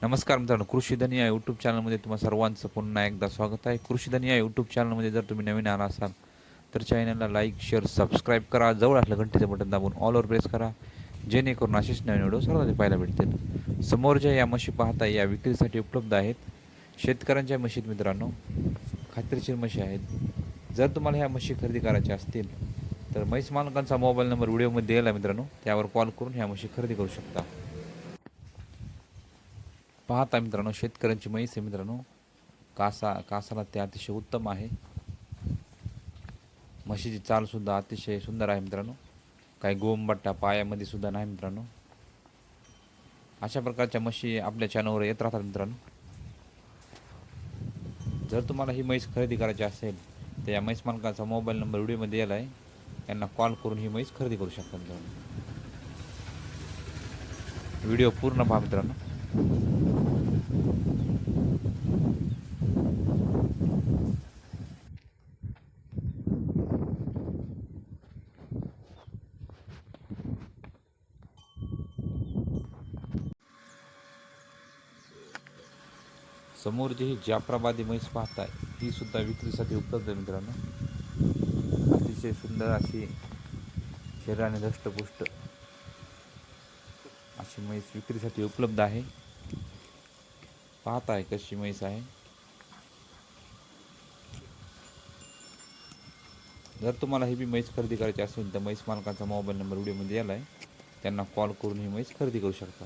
नमस्कार मित्रांनो, कृषीधन या यूट्यूब चॅनलमध्ये तुम्हा सर्वांचं पुन्हा एकदा स्वागत आहे. कृषीधन या यूट्यूब चॅनलमध्ये जर तुम्ही नवीन आला असाल तर चॅनलला लाईक, शेअर, सबस्क्राईब करा. जवळ असलं घंटेचं बटन दाबून ऑलवर प्रेस करा, जेणेकरून असेच नवीन व्हिडिओ सर्वांनी पाहायला भेटतील. समोर ज्या या म्हशी पाहता या विक्रीसाठी उपलब्ध आहेत. शेतकऱ्यांच्या म्हशीत मित्रांनो, खात्रीशीर म्हशी आहेत. जर तुम्हाला ह्या म्हशी खरेदी करायच्या असतील तर म्हैस मालकांचा मोबाईल नंबर व्हिडिओमध्ये दिला मित्रांनो, त्यावर कॉल करून ह्या म्हशी खरेदी करू शकता. पाहता मित्रांनो, शेतकऱ्यांची म्हैस आहे मित्रांनो. कासाला ते अतिशय उत्तम आहे. म्हशीची चालसुद्धा अतिशय सुंदर आहे मित्रांनो. काही गोमबट्टा पायामध्ये सुद्धा नाही मित्रांनो. अशा प्रकारच्या म्हशी आपल्या चॅनलवर येत राहतात मित्रांनो. जर तुम्हाला ही म्हैस खरेदी करायची असेल तर या म्हैस मालकाचा मोबाईल नंबर व्हिडिओमध्ये दिला आहे, त्यांना कॉल करून ही म्हैस खरेदी करू शकता मित्रांनो. व्हिडिओ पूर्ण पहा मित्रांनो. समोर जी ही जाफराबादी म्हैस पाहताय ती सुद्धा विक्रीसाठी उपलब्ध आहे मित्रांनो. अतिशय सुंदर अशी शरीराने धष्टपुष्ट अशी म्हैस विक्रीसाठी उपलब्ध आहे. पाहताय कशी म्हैस आहे. जर तुम्हाला ही बी म्हैस खरेदी करायची असेल तर म्हैस मालकाचा मोबाईल नंबर व्हिडिओमध्ये दिला आहे, त्यांना कॉल करून ही म्हैस खरेदी करू शकता.